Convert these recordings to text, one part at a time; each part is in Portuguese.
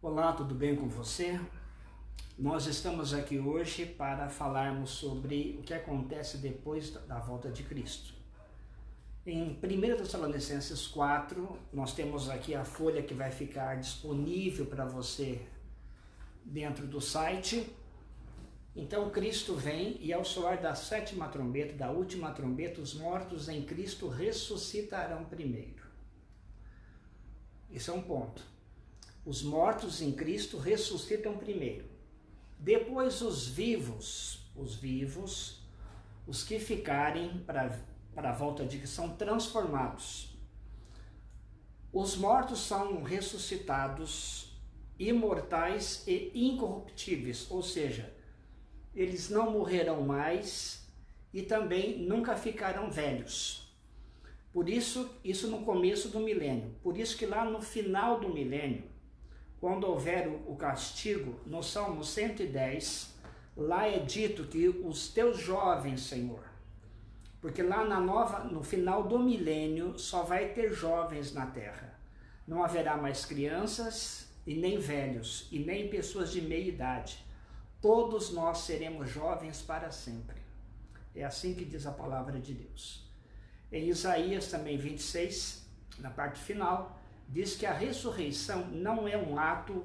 Olá, tudo bem com você? Nós estamos aqui hoje para falarmos sobre o que acontece depois da volta de Cristo. Em 1 Tessalonicenses 4, nós temos aqui a folha que vai ficar disponível para você dentro do site. Então Cristo vem e ao soar da sétima trombeta, da última trombeta, os mortos em Cristo ressuscitarão primeiro. Isso é um ponto. Os mortos em Cristo ressuscitam primeiro. Depois os vivos, os que ficarem para a volta de que são transformados. Os mortos são ressuscitados, imortais e incorruptíveis, ou seja, eles não morrerão mais e também nunca ficarão velhos. Por isso no começo do milênio. Por isso que lá no final do milênio, quando houver o castigo, no Salmo 110, lá é dito que os teus jovens, Senhor, porque lá no final do milênio só vai ter jovens na terra. Não haverá mais crianças e nem velhos e nem pessoas de meia idade. Todos nós seremos jovens para sempre. É assim que diz a palavra de Deus. Em Isaías também 26, na parte final, diz que a ressurreição não é um ato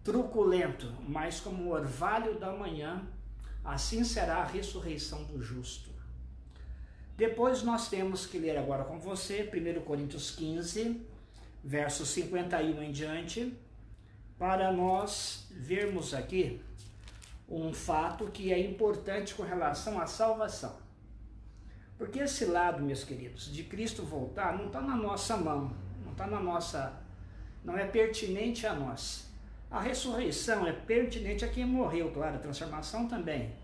truculento, mas como o orvalho da manhã, assim será a ressurreição do justo. Depois nós temos que ler agora com você 1 Coríntios 15, versos 51 em diante, para nós vermos aqui um fato que é importante com relação à salvação. Porque esse lado, meus queridos, de Cristo voltar não está na nossa mão. Não é pertinente a nós. A ressurreição é pertinente a quem morreu, claro, a transformação também.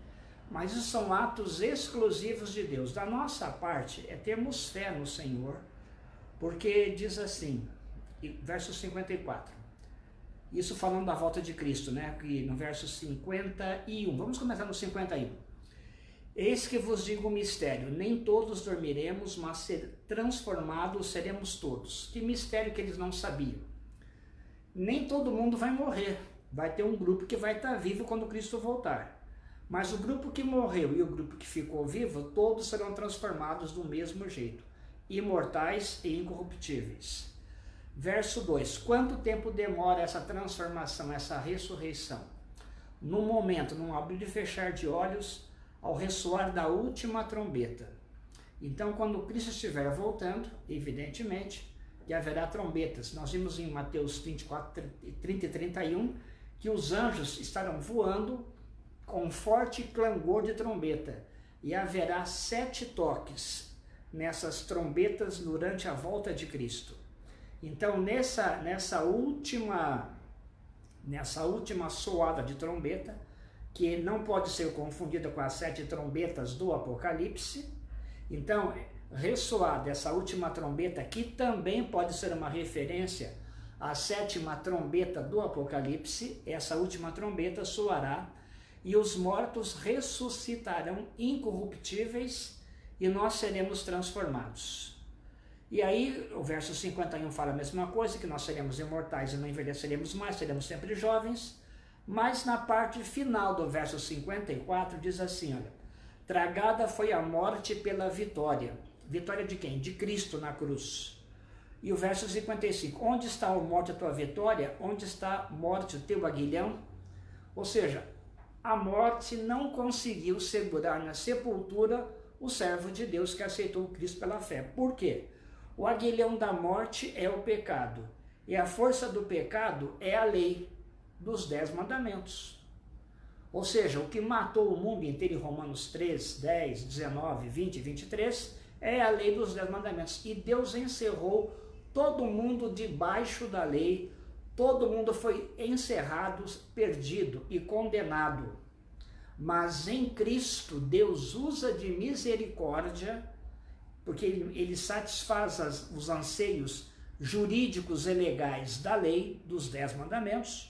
Mas isso são atos exclusivos de Deus. Da nossa parte é termos fé no Senhor, porque diz assim, verso 54, isso falando da volta de Cristo, né? Aqui no verso 51, vamos começar no 51. Eis que vos digo um mistério, nem todos dormiremos, mas transformados seremos todos. Que mistério que eles não sabiam? Nem todo mundo vai morrer, vai ter um grupo que vai estar vivo quando Cristo voltar. Mas o grupo que morreu e o grupo que ficou vivo, todos serão transformados do mesmo jeito, imortais e incorruptíveis. Verso 2, quanto tempo demora essa transformação, essa ressurreição? No momento, num abrir e fechar de olhos, ao ressoar da última trombeta. Então, quando Cristo estiver voltando, evidentemente, que haverá trombetas. Nós vimos em Mateus 24, 30 e 31, que os anjos estarão voando com forte clangor de trombeta, e haverá 7 toques nessas trombetas durante a volta de Cristo. Então, nessa última soada de trombeta, que não pode ser confundida com as 7 trombetas do Apocalipse. Então, ressoar dessa última trombeta, que também pode ser uma referência à 7ª trombeta do Apocalipse, essa última trombeta soará e os mortos ressuscitarão incorruptíveis e nós seremos transformados. E aí, o verso 51 fala a mesma coisa, que nós seremos imortais e não envelheceremos mais, seremos sempre jovens. Mas na parte final do verso 54 diz assim, olha, tragada foi a morte pela vitória. Vitória de quem? De Cristo na cruz. E o verso 55, onde está, ó morte, a tua vitória? Onde está, morte, o teu aguilhão? Ou seja, a morte não conseguiu segurar na sepultura o servo de Deus que aceitou Cristo pela fé. Por quê? O aguilhão da morte é o pecado. E a força do pecado é a lei dos 10 mandamentos. Ou seja, o que matou o mundo inteiro em Romanos 3, 10, 19, 20 e 23 é a lei dos 10 mandamentos. E Deus encerrou todo mundo debaixo da lei, todo mundo foi encerrado, perdido e condenado. Mas em Cristo, Deus usa de misericórdia, porque ele satisfaz os anseios jurídicos e legais da lei dos 10 mandamentos,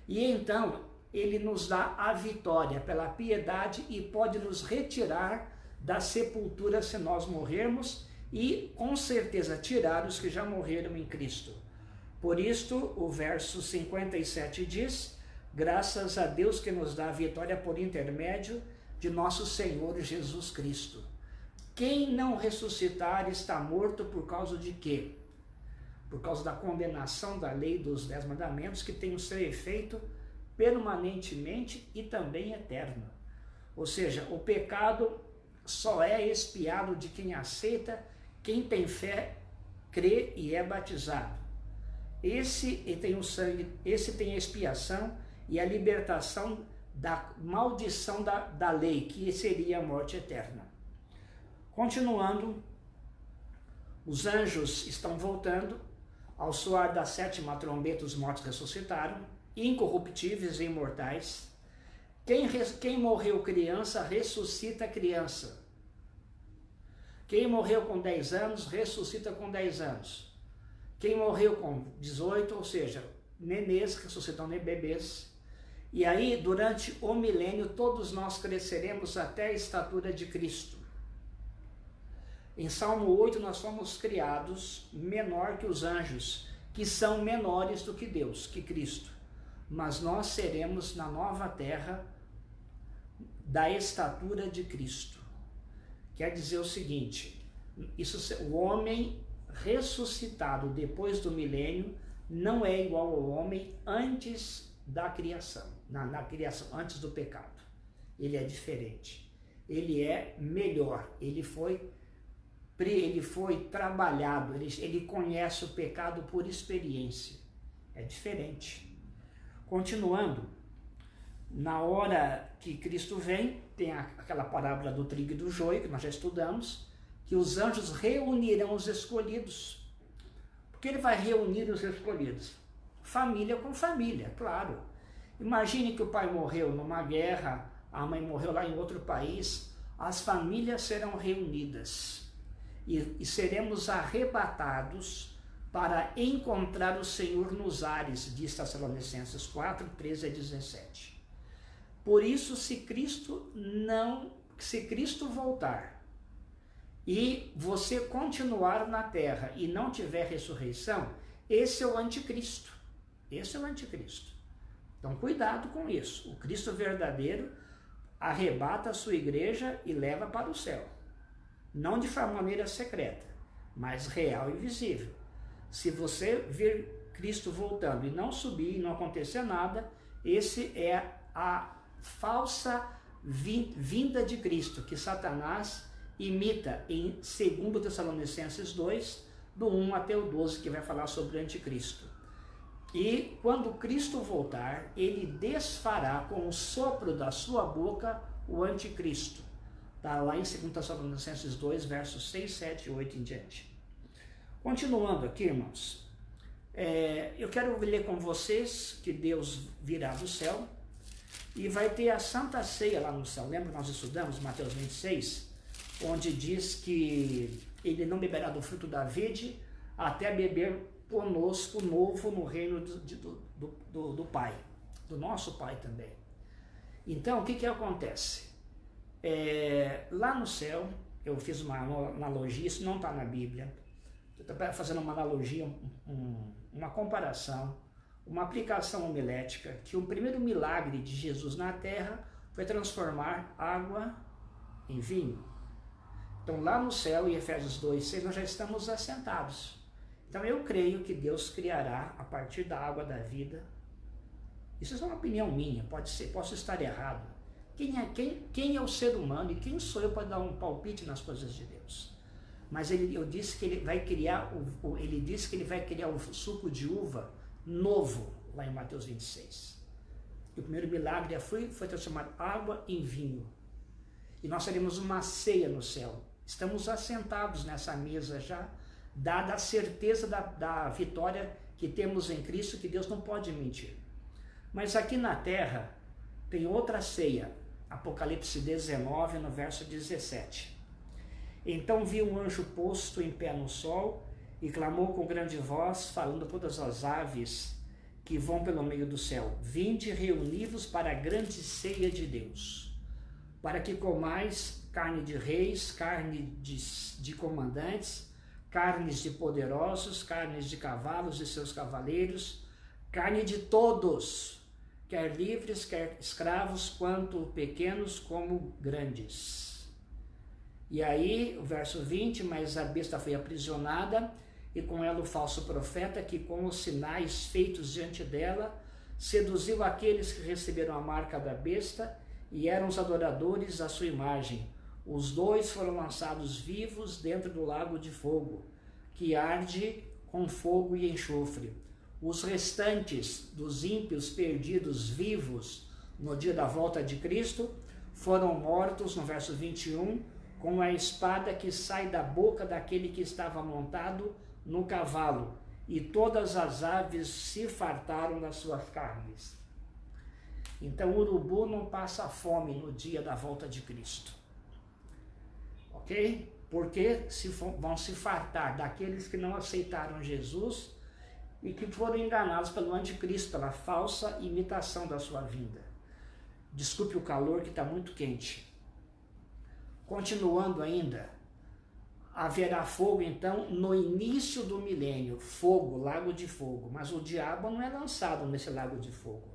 e então ele nos dá a vitória pela piedade e pode nos retirar da sepultura se nós morrermos e com certeza tirar os que já morreram em Cristo. Por isto, o verso 57 diz: graças a Deus que nos dá a vitória por intermédio de nosso Senhor Jesus Cristo. Quem não ressuscitar está morto por causa de quê? Por causa da condenação da lei dos 10 mandamentos, que tem o seu efeito permanentemente e também eterno. Ou seja, o pecado só é expiado de quem aceita, quem tem fé, crê e é batizado. Esse tem o sangue, esse tem a expiação e a libertação da maldição da lei, que seria a morte eterna. Continuando, os anjos estão voltando. Ao soar da 7ª trombeta, os mortos ressuscitaram, incorruptíveis e imortais. Quem morreu criança, ressuscita criança. Quem morreu com 10 anos, ressuscita com 10 anos. Quem morreu com 18, ou seja, nenês, ressuscitam bebês. E aí, durante o milênio, todos nós cresceremos até a estatura de Cristo. Em Salmo 8, nós fomos criados menor que os anjos, que são menores do que Deus, que Cristo. Mas nós seremos na nova terra da estatura de Cristo. Quer dizer o seguinte, o homem ressuscitado depois do milênio não é igual ao homem antes da criação, na criação, antes do pecado. Ele é diferente, ele é melhor, ele foi trabalhado, ele conhece o pecado por experiência, é diferente. Continuando, na hora que Cristo vem, tem aquela parábola do trigo e do joio, que nós já estudamos, que os anjos reunirão os escolhidos. Por que ele vai reunir os escolhidos? Família com família, claro. Imagine que o pai morreu numa guerra, a mãe morreu lá em outro país, as famílias serão reunidas e seremos arrebatados para encontrar o Senhor nos ares, diz Tessalonicenses 4, 13 a 17. Por isso, se Cristo voltar e você continuar na terra e não tiver ressurreição, esse é o anticristo. Esse é o anticristo. Então, cuidado com isso. O Cristo verdadeiro arrebata a sua igreja e leva para o céu. Não de maneira secreta, mas real e visível. Se você ver Cristo voltando e não subir e não acontecer nada, esse é a falsa vinda de Cristo, que Satanás imita em 2 Tessalonicenses 2, do 1 até o 12, que vai falar sobre o anticristo. E quando Cristo voltar, ele desfará com o sopro da sua boca o anticristo. Está lá em 2 Tessalonicenses 2, versos 6, 7 e 8 em diante. Continuando aqui, irmãos, eu quero ler com vocês que Deus virá do céu e vai ter a Santa Ceia lá no céu. Lembra que nós estudamos Mateus 26, onde diz que ele não beberá do fruto da vide até beber conosco novo no reino do Pai, do nosso Pai também. Então, o que acontece? Lá no céu, eu fiz uma analogia, isso não está na Bíblia, estou fazendo uma analogia, uma comparação, uma aplicação homilética, que o primeiro milagre de Jesus na terra foi transformar água em vinho. Então lá no céu, em Efésios 2:6, nós já estamos assentados. Então eu creio que Deus criará a partir da água da vida. Isso é uma opinião minha, posso estar errado. Quem é o ser humano e quem sou eu para dar um palpite nas coisas de Deus? Mas eu disse que ele vai criar o suco de uva novo, lá em Mateus 26. E o primeiro milagre foi transformar água em vinho. E nós teremos uma ceia no céu. Estamos assentados nessa mesa já, dada a certeza da vitória que temos em Cristo, que Deus não pode mentir. Mas aqui na terra tem outra ceia, Apocalipse 19, no verso 17. Então vi um anjo posto em pé no sol e clamou com grande voz, falando a todas as aves que vão pelo meio do céu: vinde reuni-vos para a grande ceia de Deus, para que comais carne de reis, carne de comandantes, carnes de poderosos, carnes de cavalos e seus cavaleiros, carne de todos, quer livres, quer escravos, quanto pequenos como grandes. E aí, o verso 20, mas a besta foi aprisionada, e com ela o falso profeta, que com os sinais feitos diante dela, seduziu aqueles que receberam a marca da besta, e eram os adoradores à sua imagem. Os dois foram lançados vivos dentro do lago de fogo, que arde com fogo e enxofre. Os restantes dos ímpios perdidos vivos no dia da volta de Cristo foram mortos, no verso 21, com a espada que sai da boca daquele que estava montado no cavalo, e todas as aves se fartaram das suas carnes. Então o urubu não passa fome no dia da volta de Cristo. Ok? Porque vão se fartar daqueles que não aceitaram Jesus e que foram enganados pelo anticristo, pela falsa imitação da sua vinda. Desculpe o calor que está muito quente. Continuando ainda, haverá fogo então no início do milênio, fogo, lago de fogo, mas o diabo não é lançado nesse lago de fogo.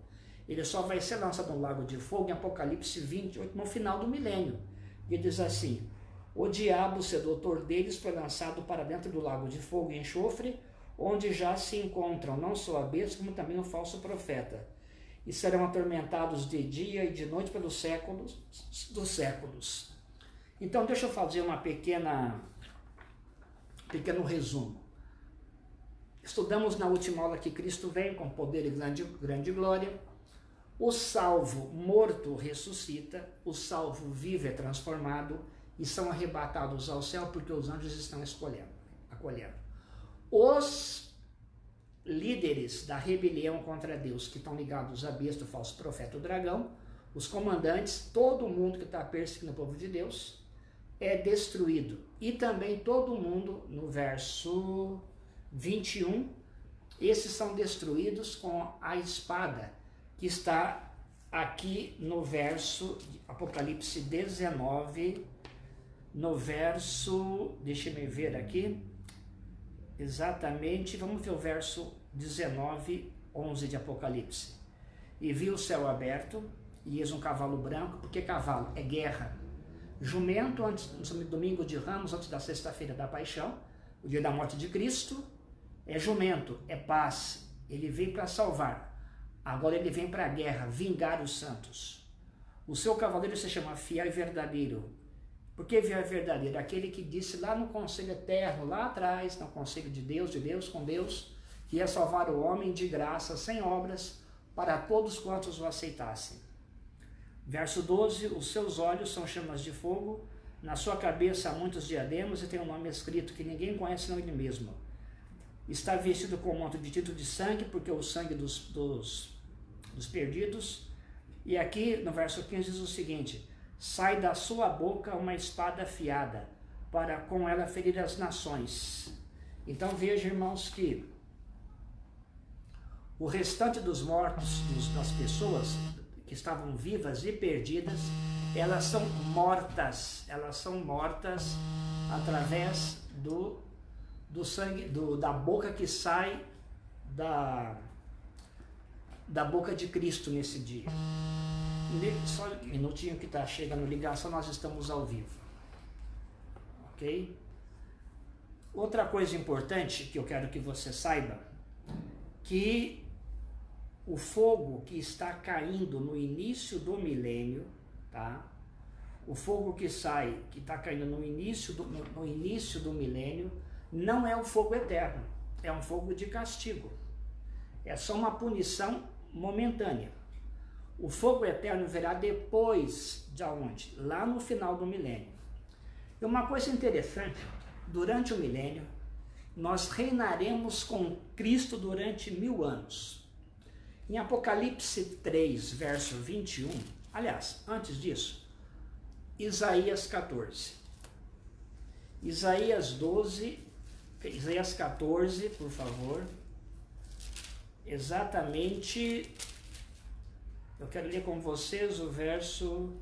Ele só vai ser lançado no lago de fogo em Apocalipse 28, no final do milênio. Ele diz assim: o diabo, sedutor deles, foi lançado para dentro do lago de fogo e enxofre, onde já se encontram não só a besta, como também o falso profeta. E serão atormentados de dia e de noite pelos séculos dos séculos. Então deixa eu fazer uma pequeno resumo. Estudamos na última aula que Cristo vem com poder e grande glória. O salvo morto ressuscita, o salvo vivo é transformado e são arrebatados ao céu porque os anjos estão acolhendo. Os líderes da rebelião contra Deus, que estão ligados à besta, o falso profeta, o dragão, os comandantes, todo mundo que está perseguindo o povo de Deus, é destruído. E também todo mundo, no verso 21, esses são destruídos com a espada, que está aqui no verso de Apocalipse 19, no verso, deixa-me ver aqui, exatamente, vamos ver o verso 19, 11 de Apocalipse. E vi o céu aberto, e eis um cavalo branco, porque cavalo é guerra. Jumento, no domingo de Ramos, antes da sexta-feira da paixão, o dia da morte de Cristo, é jumento, é paz, ele veio para salvar. Agora ele vem para a guerra, vingar os santos. O seu cavaleiro se chama Fiel e Verdadeiro. Por que fiel e verdadeiro? Aquele que disse lá no conselho eterno, lá atrás, no conselho de Deus com Deus, que ia salvar o homem de graça, sem obras, para todos quantos o aceitassem. Verso 12, os seus olhos são chamas de fogo, na sua cabeça há muitos diademas e tem um nome escrito que ninguém conhece senão ele mesmo. Está vestido com um manto de tinta de sangue, porque é o sangue dos perdidos. E aqui no verso 15 diz o seguinte: sai da sua boca uma espada afiada, para com ela ferir as nações. Então veja, irmãos, que o restante dos mortos, das pessoas que estavam vivas e perdidas, elas são mortas através do sangue, da boca que sai da boca de Cristo nesse dia. Só um minutinho que está chegando ligação, nós estamos ao vivo. Ok? Outra coisa importante que eu quero que você saiba, que o fogo que está caindo no início do milênio, tá? O fogo que está caindo no início do milênio, não é o fogo eterno, é um fogo de castigo. É só uma punição momentânea. O fogo eterno virá depois de onde? Lá no final do milênio. E uma coisa interessante, durante o milênio, nós reinaremos com Cristo durante 1000 anos. Em Apocalipse 3, verso 21, aliás, antes disso, Isaías 14. Isaías 14, por favor. Exatamente, eu quero ler com vocês o verso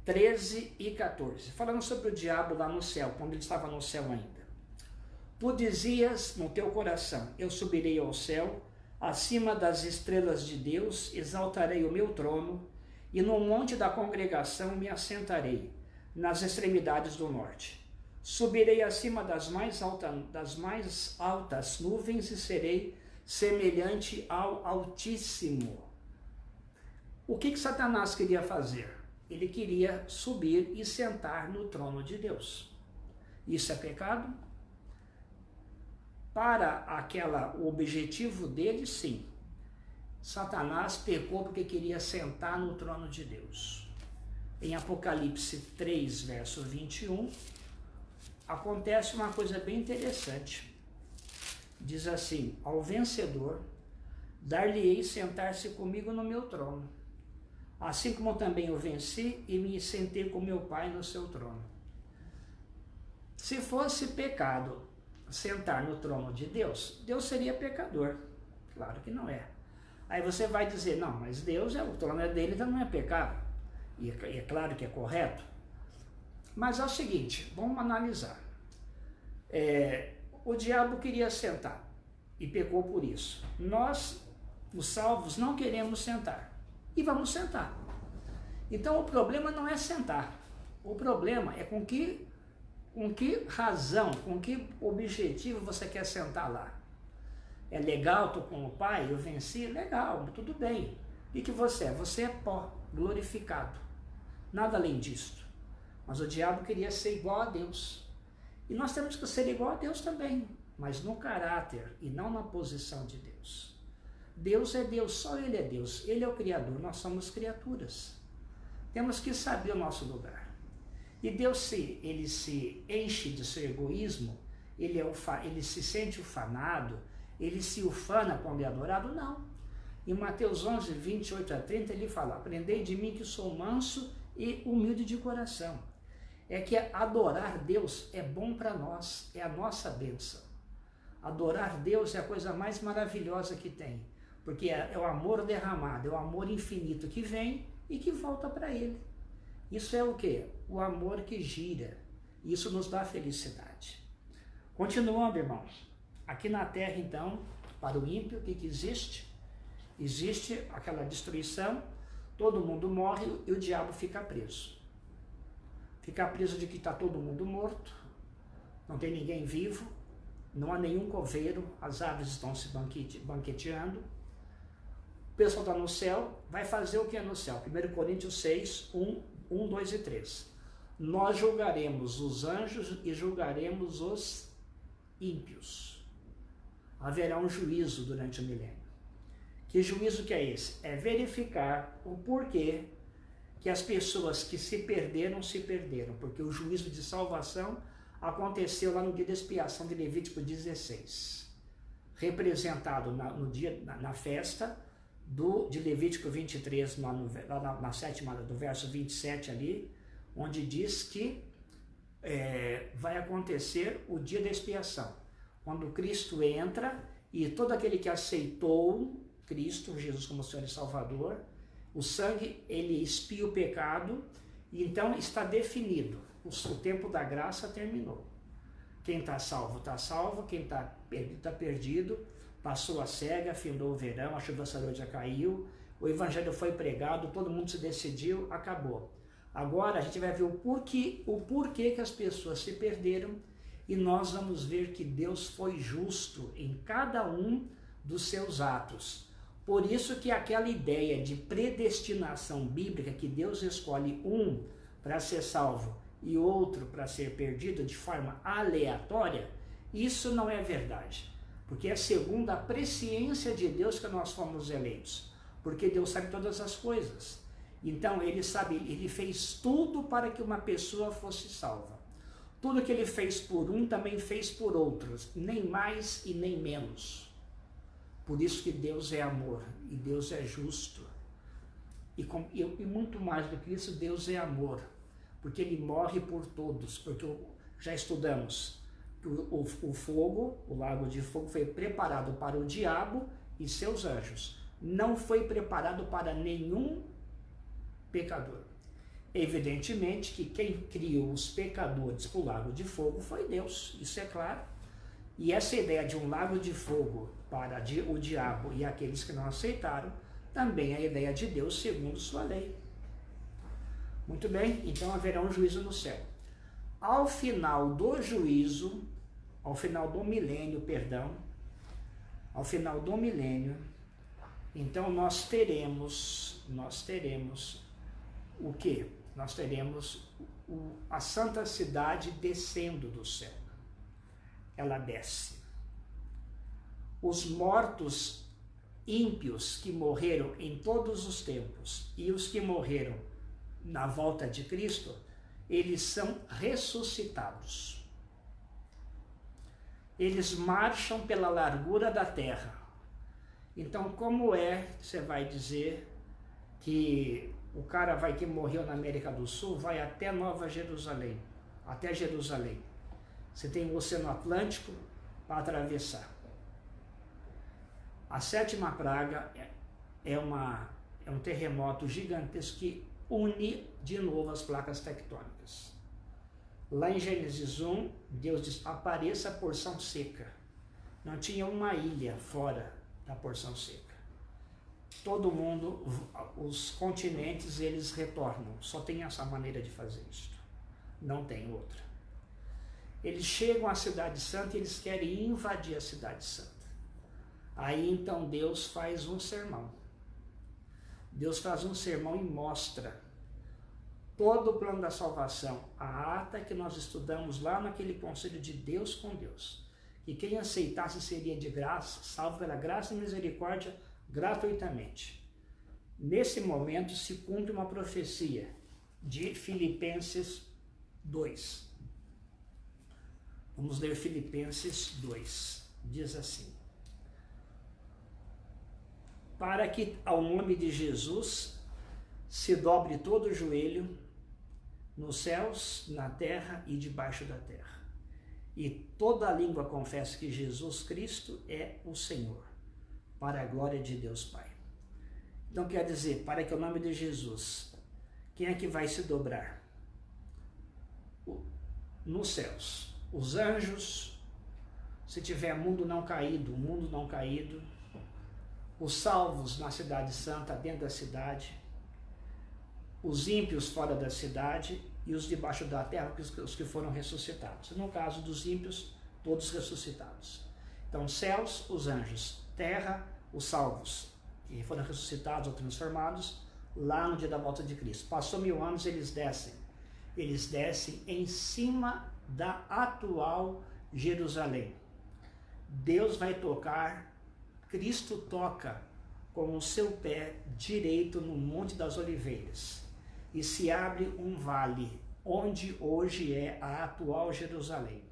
13 e 14. Falando sobre o diabo lá no céu, quando ele estava no céu ainda. Tu dizias no teu coração, eu subirei ao céu, acima das estrelas de Deus, exaltarei o meu trono, e no monte da congregação me assentarei, nas extremidades do norte. Subirei acima das mais altas nuvens e serei semelhante ao Altíssimo. O que Satanás queria fazer? Ele queria subir e sentar no trono de Deus. Isso é pecado? Para o objetivo dele, sim. Satanás pecou porque queria sentar no trono de Deus. Em Apocalipse 3, verso 21, acontece uma coisa bem interessante. Diz assim, ao vencedor, dar-lhe-ei sentar-se comigo no meu trono, assim como também eu venci e me sentei com meu Pai no seu trono. Se fosse pecado sentar no trono de Deus, Deus seria pecador. Claro que não é. Aí você vai dizer, não, mas Deus, o trono é dele, então não é pecado. E é claro que é correto. Mas é o seguinte, vamos analisar. O diabo queria sentar e pecou por isso. Nós, os salvos, não queremos sentar e vamos sentar. Então o problema não é sentar. O problema é com que razão, com que objetivo você quer sentar lá. É legal, estou com o Pai, eu venci, legal, tudo bem. E que você é? Você é pó, glorificado. Nada além disso. Mas o diabo queria ser igual a Deus. E nós temos que ser igual a Deus também, mas no caráter e não na posição de Deus. Deus é Deus, só Ele é Deus. Ele é o Criador, nós somos criaturas. Temos que saber o nosso lugar. E Deus, ele se enche de seu egoísmo, ele se sente ufanado, ele se ufana quando é adorado? Não. Em Mateus 11, 28 a 30, ele fala, aprendei de mim que sou manso e humilde de coração. É que adorar Deus é bom para nós, é a nossa bênção. Adorar Deus é a coisa mais maravilhosa que tem, porque é o amor derramado, é o amor infinito que vem e que volta para Ele. Isso é o quê? O amor que gira. Isso nos dá felicidade. Continuando, irmãos. Aqui na terra, então, para o ímpio, o que existe? Existe aquela destruição, todo mundo morre e o diabo fica preso. Fica preso de que está todo mundo morto, não tem ninguém vivo, não há nenhum coveiro, as aves estão se banqueteando. O pessoal está no céu, vai fazer o que é no céu? 1 Coríntios 6, 1, 2 e 3. Nós julgaremos os anjos e julgaremos os ímpios. Haverá um juízo durante o milênio. Que juízo que é esse? É verificar o porquê que as pessoas que se perderam, porque o juízo de salvação aconteceu lá no dia da expiação de Levítico 16, representado na festa de Levítico 23, na sétima, do verso 27 ali, onde diz que vai acontecer o dia da expiação, quando Cristo entra e todo aquele que aceitou Cristo, Jesus como Senhor e Salvador, o sangue, ele expia o pecado, e então está definido, o tempo da graça terminou. Quem está salvo, quem está perdido, passou a cega, findou o verão, a chuva já caiu, o evangelho foi pregado, todo mundo se decidiu, acabou. Agora a gente vai ver o porquê que as pessoas se perderam, e nós vamos ver que Deus foi justo em cada um dos seus atos. Por isso que aquela ideia de predestinação bíblica, que Deus escolhe um para ser salvo e outro para ser perdido de forma aleatória, isso não é verdade. Porque é segundo a presciência de Deus que nós fomos eleitos. Porque Deus sabe todas as coisas. Então ele fez tudo para que uma pessoa fosse salva. Tudo que ele fez por um, também fez por outros, nem mais e nem menos. Por isso que Deus é amor e Deus é justo. E muito mais do que isso, Deus é amor, porque ele morre por todos, porque já estudamos que o fogo, o lago de fogo, foi preparado para o diabo e seus anjos. Não foi preparado para nenhum pecador. Evidentemente que quem criou os pecadores para o lago de fogo foi Deus, isso é claro. E essa ideia de um lago de fogo para o diabo e aqueles que não aceitaram, também é a ideia de Deus segundo sua lei. Muito bem, então haverá um juízo no céu. Ao final do juízo, ao final do milênio, ao final do milênio, então nós teremos o quê? Nós teremos a santa cidade descendo do céu. Ela desce. Os mortos ímpios que morreram em todos os tempos e os que morreram na volta de Cristo, eles são ressuscitados. Eles marcham pela largura da terra. Então, como você vai dizer que o cara que morreu na América do Sul vai até Nova Jerusalém, até Jerusalém? Você tem o Oceano Atlântico para atravessar. A sétima praga é um terremoto gigantesco que une de novo as placas tectônicas. Lá em Gênesis 1, Deus diz, apareça a porção seca. Não tinha uma ilha fora da porção seca. Todo mundo, os continentes, eles retornam. Só tem essa maneira de fazer isso. Não tem outra. Eles chegam à Cidade Santa e eles querem invadir a Cidade Santa. Aí então Deus faz um sermão. Deus faz um sermão e mostra todo o plano da salvação, a ata que nós estudamos lá naquele conselho de Deus com Deus. E quem aceitasse seria de graça, salvo pela graça e misericórdia, gratuitamente. Nesse momento se cumpre uma profecia de Filipenses 2. Vamos ler Filipenses 2. Diz assim: para que ao nome de Jesus se dobre todo o joelho, nos céus, na terra e debaixo da terra, e toda a língua confesse que Jesus Cristo é o Senhor, para a glória de Deus Pai. Então quer dizer, para que o nome de Jesus, quem é que vai se dobrar? Nos céus, os anjos, se tiver mundo não caído, os salvos na cidade santa, dentro da cidade, os ímpios fora da cidade e os debaixo da terra, os que foram ressuscitados. No caso dos ímpios, todos ressuscitados. Então, céus, os anjos, terra, os salvos, que foram ressuscitados ou transformados lá no dia da volta de Cristo. Passou 1000 anos, eles descem em cima da atual Jerusalém. Deus vai tocar, Cristo toca com o seu pé direito no Monte das Oliveiras e se abre um vale, onde hoje é a atual Jerusalém.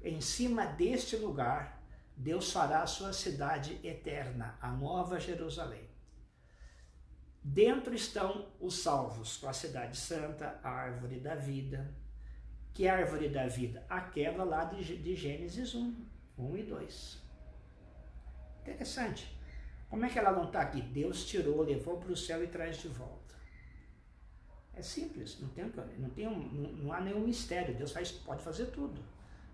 Em cima deste lugar, Deus fará a sua cidade eterna, a nova Jerusalém. Dentro estão os salvos, com a cidade santa, a árvore da vida. Que árvore da vida? Aquela lá de Gênesis 1 e 2. Interessante. Como é que ela não está aqui? Deus tirou, levou para o céu e traz de volta. É simples, não há nenhum mistério. Deus pode fazer tudo.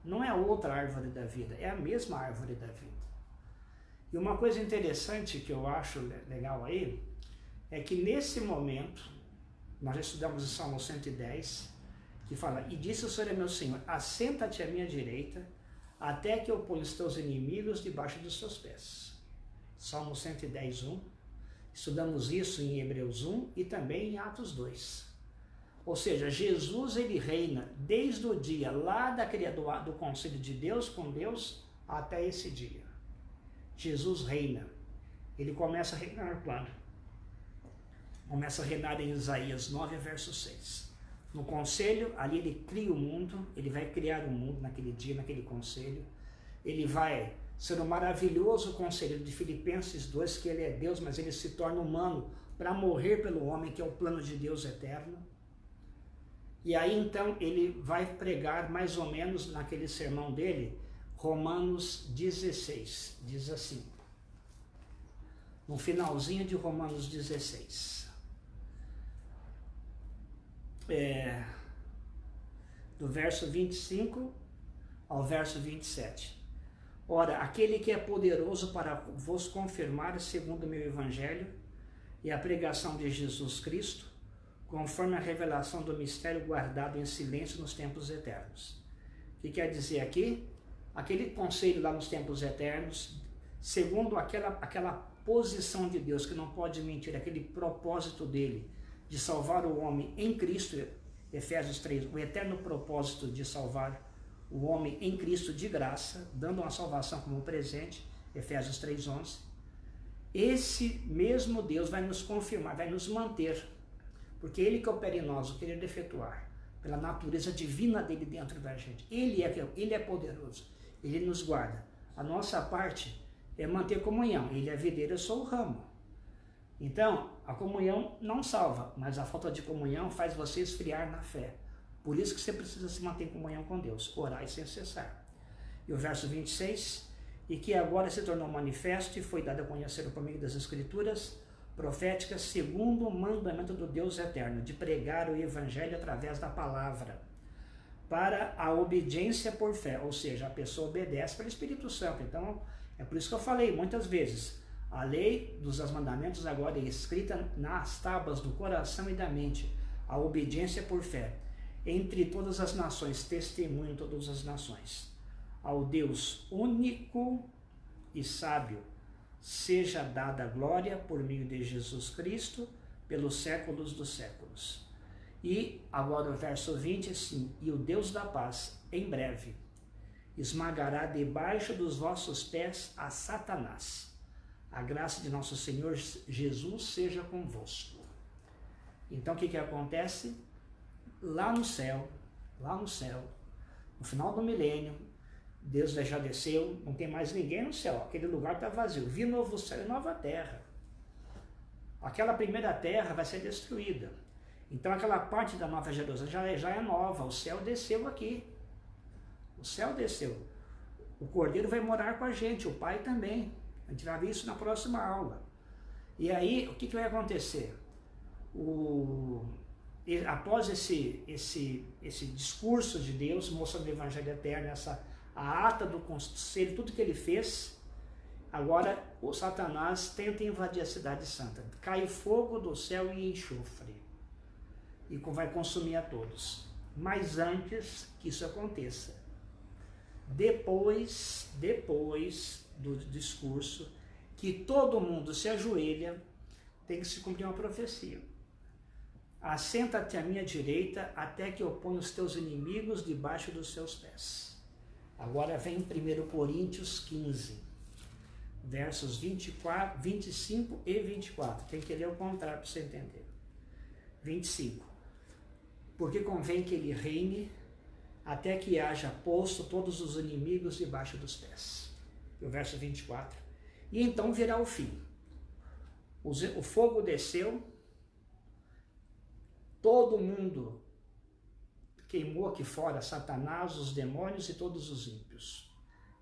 Não é outra árvore da vida, é a mesma árvore da vida. E uma coisa interessante que eu acho legal aí, é que nesse momento, nós já estudamos em Salmo 110, que fala, e disse o Senhor é meu Senhor, assenta-te à minha direita, até que eu ponha os teus inimigos debaixo dos teus pés. Salmo 110, 1. Estudamos isso em Hebreus 1 e também em Atos 2. Ou seja, Jesus ele reina desde o dia lá do conselho de Deus com Deus até esse dia. Jesus reina. Ele começa a reinar quando? Começa a reinar em Isaías 9, verso 6. No conselho, ali ele cria o mundo, ele vai criar o mundo naquele dia, naquele conselho. Ele vai ser um maravilhoso conselheiro de Filipenses 2, que ele é Deus, mas ele se torna humano para morrer pelo homem, que é o plano de Deus eterno. E aí então ele vai pregar mais ou menos naquele sermão dele, Romanos 16, diz assim, no finalzinho de Romanos 16, do verso 25 ao verso 27. Ora, aquele que é poderoso para vos confirmar segundo o meu evangelho e a pregação de Jesus Cristo, conforme a revelação do mistério guardado em silêncio nos tempos eternos. O que quer dizer aqui? Aquele conselho lá nos tempos eternos, segundo aquela posição de Deus que não pode mentir, aquele propósito dele de salvar o homem em Cristo, Efésios 3, o eterno propósito de salvar o homem em Cristo de graça, dando uma salvação como presente, Efésios 3:11. Esse mesmo Deus vai nos confirmar, vai nos manter, porque Ele que opera em nós o querer efetuar, pela natureza divina dele dentro da gente. Ele é poderoso, Ele nos guarda. A nossa parte é manter comunhão. Ele é a videira, eu sou o ramo. Então, a comunhão não salva, mas a falta de comunhão faz você esfriar na fé. Por isso que você precisa se manter em comunhão com Deus, orar sem cessar. E o verso 26, e que agora se tornou manifesto e foi dado a conhecer por meio das Escrituras proféticas, segundo o mandamento do Deus eterno, de pregar o Evangelho através da palavra, para a obediência por fé, ou seja, a pessoa obedece pelo Espírito Santo. Então, é por isso que eu falei muitas vezes, a lei dos mandamentos agora é escrita nas tábuas do coração e da mente, a obediência por fé. Entre todas as nações, testemunho em todas as nações. Ao Deus único e sábio, seja dada a glória por meio de Jesus Cristo, pelos séculos dos séculos. E agora o verso 20, assim, e o Deus da paz, em breve, esmagará debaixo dos vossos pés a Satanás. A graça de nosso Senhor Jesus seja convosco. Então o que acontece? Lá no céu, no final do milênio, Deus já desceu, não tem mais ninguém no céu, aquele lugar está vazio. Vi novo céu e nova terra. Aquela primeira terra vai ser destruída. Então aquela parte da Nova Jerusalém já é nova, o céu desceu aqui. O céu desceu. O Cordeiro vai morar com a gente, o Pai também. A gente vai ver isso na próxima aula. E aí, o que vai acontecer? Após esse discurso de Deus, mostrando o Evangelho Eterno, a ata do conselho, tudo que ele fez, agora o Satanás tenta invadir a cidade santa. Cai fogo do céu e enxofre, e vai consumir a todos. Mas antes que isso aconteça, depois do discurso, que todo mundo se ajoelha, tem que se cumprir uma profecia. Assenta-te à minha direita, até que eu ponha os teus inimigos debaixo dos seus pés. Agora vem 1 Coríntios 15, versos 24, 25 e 24. Tem que ler o contrário para você entender. 25. Porque convém que ele reine, até que haja posto todos os inimigos debaixo dos pés. E o verso 24. E então virá o fim. O fogo desceu, todo mundo queimou aqui fora, Satanás, os demônios e todos os ímpios.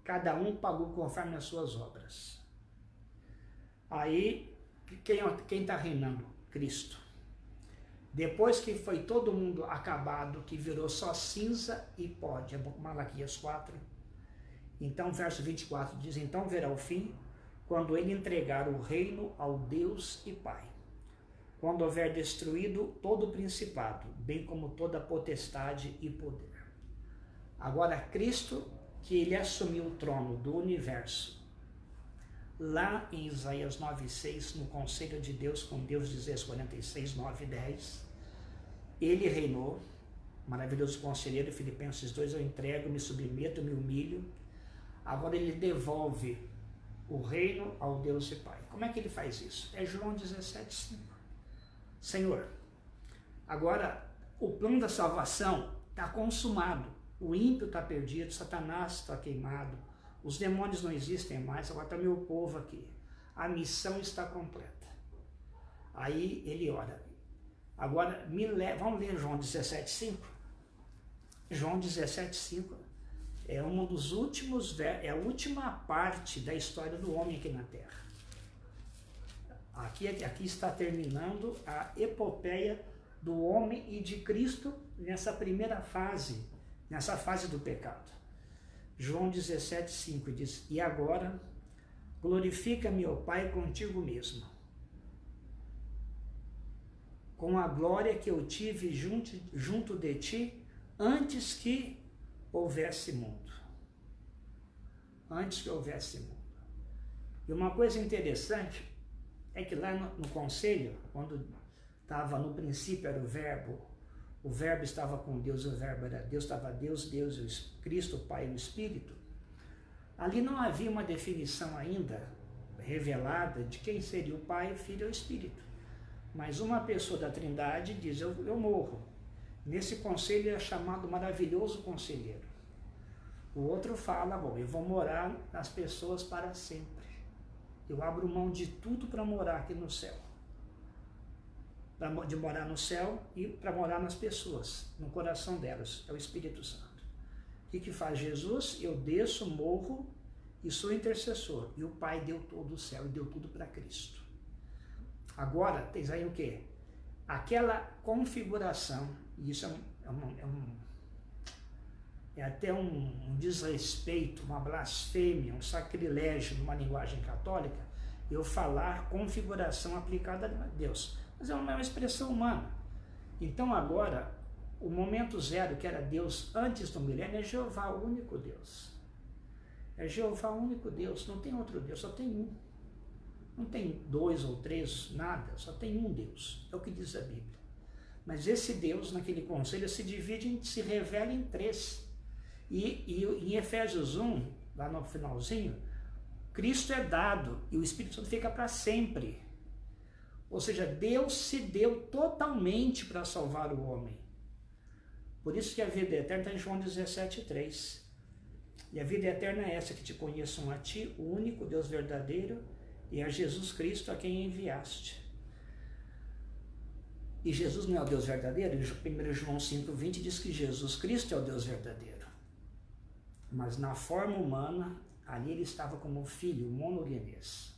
Cada um pagou conforme as suas obras. Aí, quem está reinando? Cristo. Depois que foi todo mundo acabado, que virou só cinza e pó, de Malaquias 4. Então, verso 24 diz, então verá o fim, quando ele entregar o reino ao Deus e Pai. Quando houver destruído todo o principado, bem como toda potestade e poder. Agora, Cristo, que ele assumiu o trono do universo, lá em Isaías 9:6, no conselho de Deus com Deus, Isaías 46, 9 e 10, ele reinou, maravilhoso conselheiro, Filipenses 2, eu entrego, me submeto, me humilho. Agora ele devolve o reino ao Deus e Pai. Como é que ele faz isso? É João 17:5. Senhor, agora o plano da salvação está consumado, o ímpio está perdido, Satanás está queimado, os demônios não existem mais, agora está meu povo aqui, a missão está completa. Aí ele ora, agora vamos ler João 17:5? João 17:5 é um dos últimos, é a última parte da história do homem aqui na Terra. Aqui está terminando a epopeia do homem e de Cristo nessa primeira fase, nessa fase do pecado. João 17,5 diz: E agora, glorifica-me, ó Pai, contigo mesmo, com a glória que eu tive junto de ti, antes que houvesse mundo. Antes que houvesse mundo. E uma coisa interessante é que lá no conselho, quando estava no princípio era o verbo estava com Deus, o verbo era Deus, estava Deus, o Cristo, o Pai e o Espírito. Ali não havia uma definição ainda revelada de quem seria o Pai, o Filho e o Espírito. Mas uma pessoa da Trindade diz, eu morro. Nesse conselho é chamado maravilhoso conselheiro. O outro fala, bom, eu vou morar nas pessoas para sempre. Eu abro mão de tudo para morar aqui no céu. De morar no céu e para morar nas pessoas, no coração delas, é o Espírito Santo. O que faz Jesus? Eu desço, morro e sou intercessor. E o Pai deu todo o céu e deu tudo para Cristo. Agora, tens aí o quê? Aquela configuração, e isso é até um desrespeito, uma blasfêmia, um sacrilégio numa linguagem católica, eu falar configuração aplicada a Deus. Mas é uma expressão humana. Então agora, o momento zero, que era Deus antes do milênio, é Jeová, o único Deus. É Jeová, o único Deus, não tem outro Deus, só tem um. Não tem dois ou três, nada, só tem um Deus, é o que diz a Bíblia. Mas esse Deus, naquele conselho, se revela em três. E em Efésios 1, lá no finalzinho, Cristo é dado e o Espírito Santo fica para sempre. Ou seja, Deus se deu totalmente para salvar o homem. Por isso que a vida eterna está em João 17,3. E a vida eterna é essa, que te conheçam a ti, o único Deus verdadeiro, e a Jesus Cristo a quem enviaste. E Jesus não é o Deus verdadeiro? Em 1 João 5,20 diz que Jesus Cristo é o Deus verdadeiro. Mas na forma humana, ali ele estava como filho, monogenês.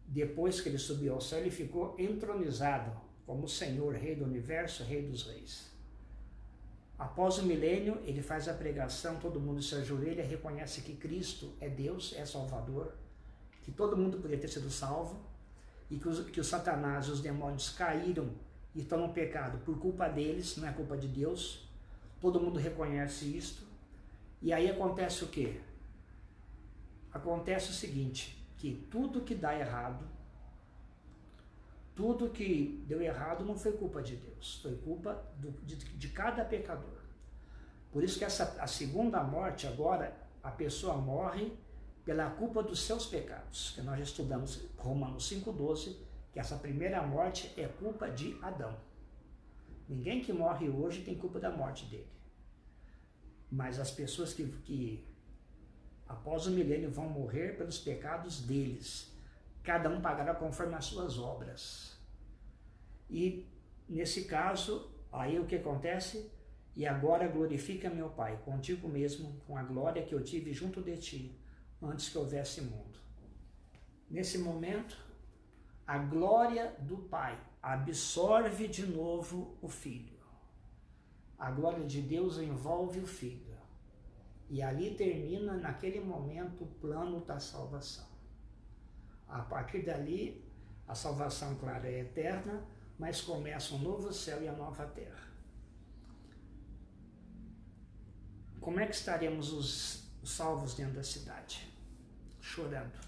Depois que ele subiu ao céu, ele ficou entronizado como Senhor, Rei do Universo, Rei dos Reis. Após o milênio, ele faz a pregação, todo mundo se ajoelha, reconhece que Cristo é Deus, é Salvador, que todo mundo poderia ter sido salvo, e que o Satanás e os demônios caíram e estão no pecado por culpa deles, não é culpa de Deus. Todo mundo reconhece isto. E aí acontece o quê? Acontece o seguinte, que tudo que dá errado, tudo que deu errado não foi culpa de Deus, foi culpa de cada pecador. Por isso que a segunda morte agora, a pessoa morre pela culpa dos seus pecados, que nós já estudamos Romanos 5,12, que essa primeira morte é culpa de Adão. Ninguém que morre hoje tem culpa da morte dele. Mas as pessoas que após o milênio vão morrer pelos pecados deles. Cada um pagará conforme as suas obras. E nesse caso, aí o que acontece? E agora glorifica meu Pai, contigo mesmo, com a glória que eu tive junto de ti, antes que houvesse mundo. Nesse momento, a glória do Pai absorve de novo o Filho. A glória de Deus envolve o Filho. E ali termina, naquele momento, o plano da salvação. A partir dali, a salvação, claro, é eterna, mas começa um novo céu e a nova terra. Como é que estaremos os salvos dentro da cidade? Chorando.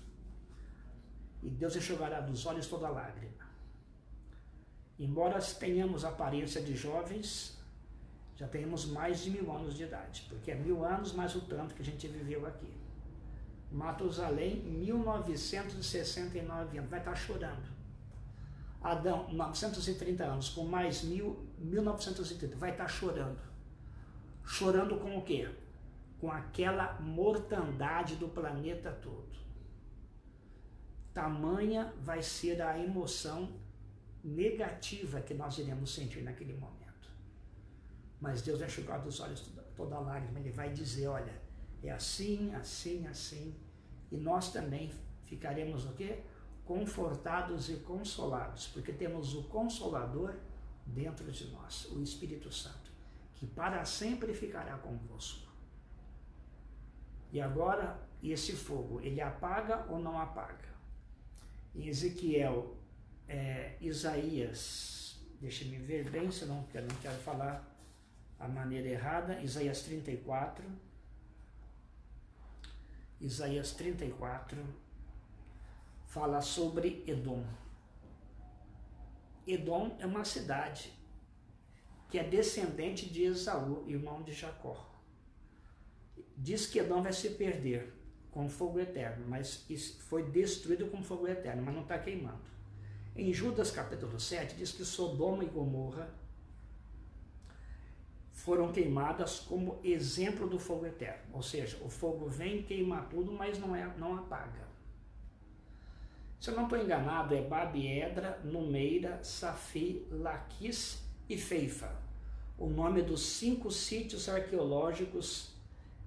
E Deus enxugará dos olhos toda lágrima. Embora tenhamos aparência de jovens, já temos mais de 1000 anos de idade, porque é 1000 anos mais o tanto que a gente viveu aqui. Matusalém, 1969 anos, vai estar chorando. Adão, 930 anos, com mais 1930, vai estar chorando. Chorando com o quê? Com aquela mortandade do planeta todo. Tamanha vai ser a emoção negativa que nós iremos sentir naquele momento. Mas Deus vai enxugar dos olhos toda a lágrima, Ele vai dizer, olha, é assim, assim, assim, e nós também ficaremos o quê? Confortados e consolados, porque temos o Consolador dentro de nós, o Espírito Santo, que para sempre ficará convosco. E agora, esse fogo, ele apaga ou não apaga? Em Ezequiel, Isaías, deixa me ver bem, senão eu não quero falar a maneira errada. Isaías 34, fala sobre Edom. Edom é uma cidade que é descendente de Esaú, irmão de Jacó. Diz que Edom vai se perder com fogo eterno, mas isso foi destruído com fogo eterno, mas não está queimando. Em Judas capítulo 7 diz que Sodoma e Gomorra foram queimadas como exemplo do fogo eterno, ou seja, o fogo vem queimar tudo, mas não apaga. Se eu não estou enganado, é Babi, Edra, Numeira, Safi, Laquis e Feifa, o nome dos 5 sítios arqueológicos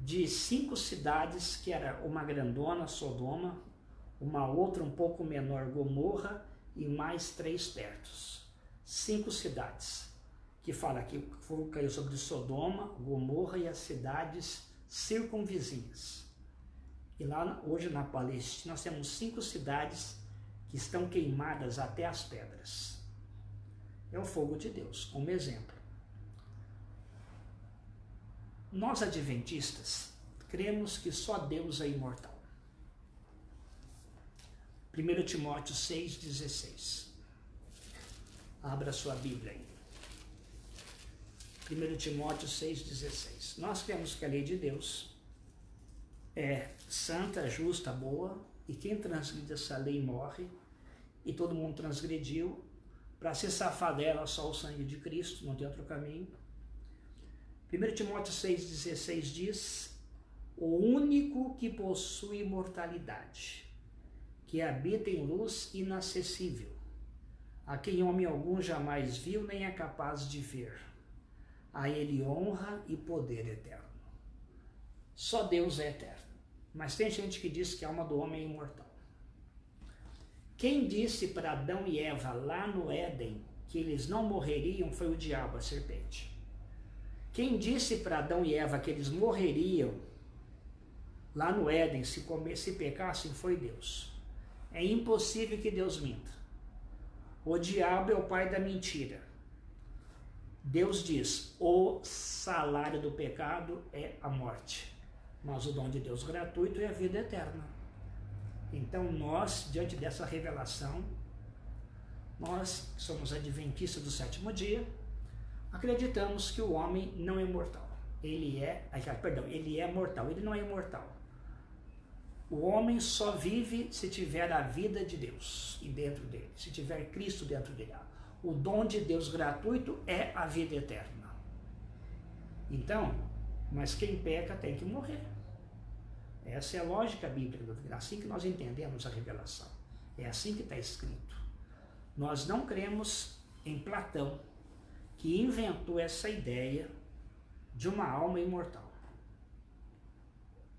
de 5 cidades, que era uma grandona, Sodoma, uma outra um pouco menor, Gomorra, e mais 3 perto. 5 cidades, que fala que o fogo caiu sobre Sodoma, Gomorra e as cidades circunvizinhas. E lá, hoje na Palestina, nós temos 5 cidades que estão queimadas até as pedras. É o fogo de Deus, como exemplo. Nós adventistas cremos que só Deus é imortal. 1 Timóteo 6,16. Abra sua Bíblia aí. 1 Timóteo 6,16. Nós cremos que a lei de Deus é santa, justa, boa, e quem transgride essa lei morre, e todo mundo transgrediu. Para se safar dela, só o sangue de Cristo, não tem outro caminho. 1 Timóteo 6,16 diz: o único que possui imortalidade, que habita em luz inacessível, a quem homem algum jamais viu nem é capaz de ver, a ele honra e poder eterno. Só Deus é eterno, mas tem gente que diz que a alma do homem é imortal. Quem disse para Adão e Eva lá no Éden que eles não morreriam foi o diabo, a serpente. Quem disse para Adão e Eva que eles morreriam lá no Éden se pecassem foi Deus. É impossível que Deus minta. O diabo é o pai da mentira. Deus diz: o salário do pecado é a morte, mas o dom de Deus gratuito é a vida eterna. Então nós, diante dessa revelação, nós que somos adventistas do 7º dia, acreditamos que o homem não é mortal. Ele é mortal, ele não é imortal. O homem só vive se tiver a vida de Deus dentro dele, se tiver Cristo dentro dele. O dom de Deus gratuito é a vida eterna. Então, mas quem peca tem que morrer. Essa é a lógica bíblica, é assim que nós entendemos a revelação. É assim que está escrito. Nós não cremos em Platão, que inventou essa ideia de uma alma imortal.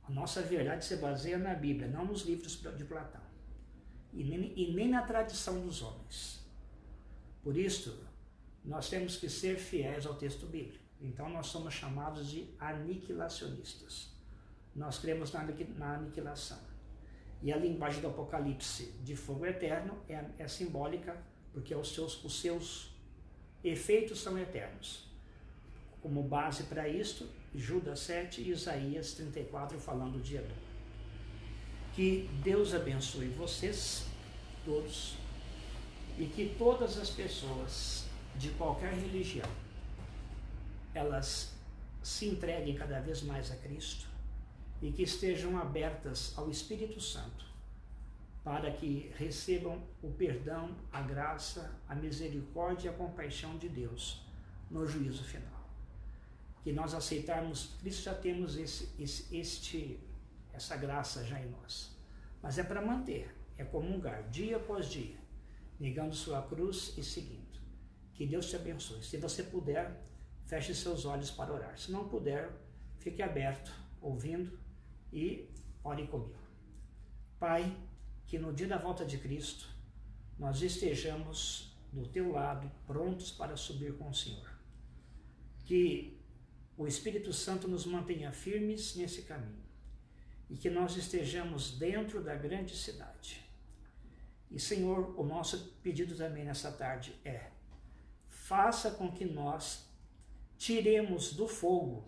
A nossa verdade se baseia na Bíblia, não nos livros de Platão, e nem na tradição dos homens. Por isso, nós temos que ser fiéis ao texto bíblico. Então, nós somos chamados de aniquilacionistas. Nós cremos na aniquilação. E a linguagem do Apocalipse de fogo eterno é simbólica, porque os seus efeitos são eternos. Como base para isto, Judas 7 e Isaías 34 falando de Edom. Que Deus abençoe vocês todos e que todas as pessoas de qualquer religião elas se entreguem cada vez mais a Cristo e que estejam abertas ao Espírito Santo para que recebam o perdão, a graça, a misericórdia e a compaixão de Deus no juízo final. Que nós aceitarmos Cristo, já temos essa graça já em nós. Mas é para manter, é comungar dia após dia, negando sua cruz e seguindo. Que Deus te abençoe. Se você puder, feche seus olhos para orar. Se não puder, fique aberto, ouvindo e ore comigo. Pai, que no dia da volta de Cristo, nós estejamos do teu lado, prontos para subir com o Senhor. Que o Espírito Santo nos mantenha firmes nesse caminho e que nós estejamos dentro da grande cidade. E, Senhor, o nosso pedido também nessa tarde é: faça com que nós tiremos do fogo,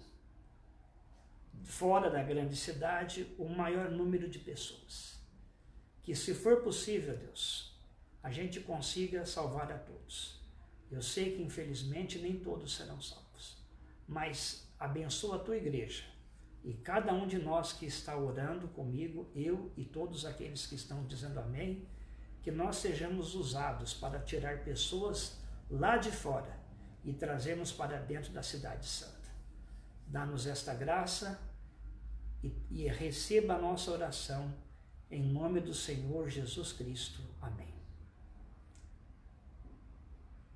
fora da grande cidade, o maior número de pessoas. Que, se for possível, Deus, a gente consiga salvar a todos. Eu sei que, infelizmente, nem todos serão salvos, mas abençoa a tua igreja e cada um de nós que está orando comigo, eu e todos aqueles que estão dizendo amém, que nós sejamos usados para tirar pessoas lá de fora e trazermos para dentro da cidade santa. Dá-nos esta graça e receba a nossa oração em nome do Senhor Jesus Cristo. Amém.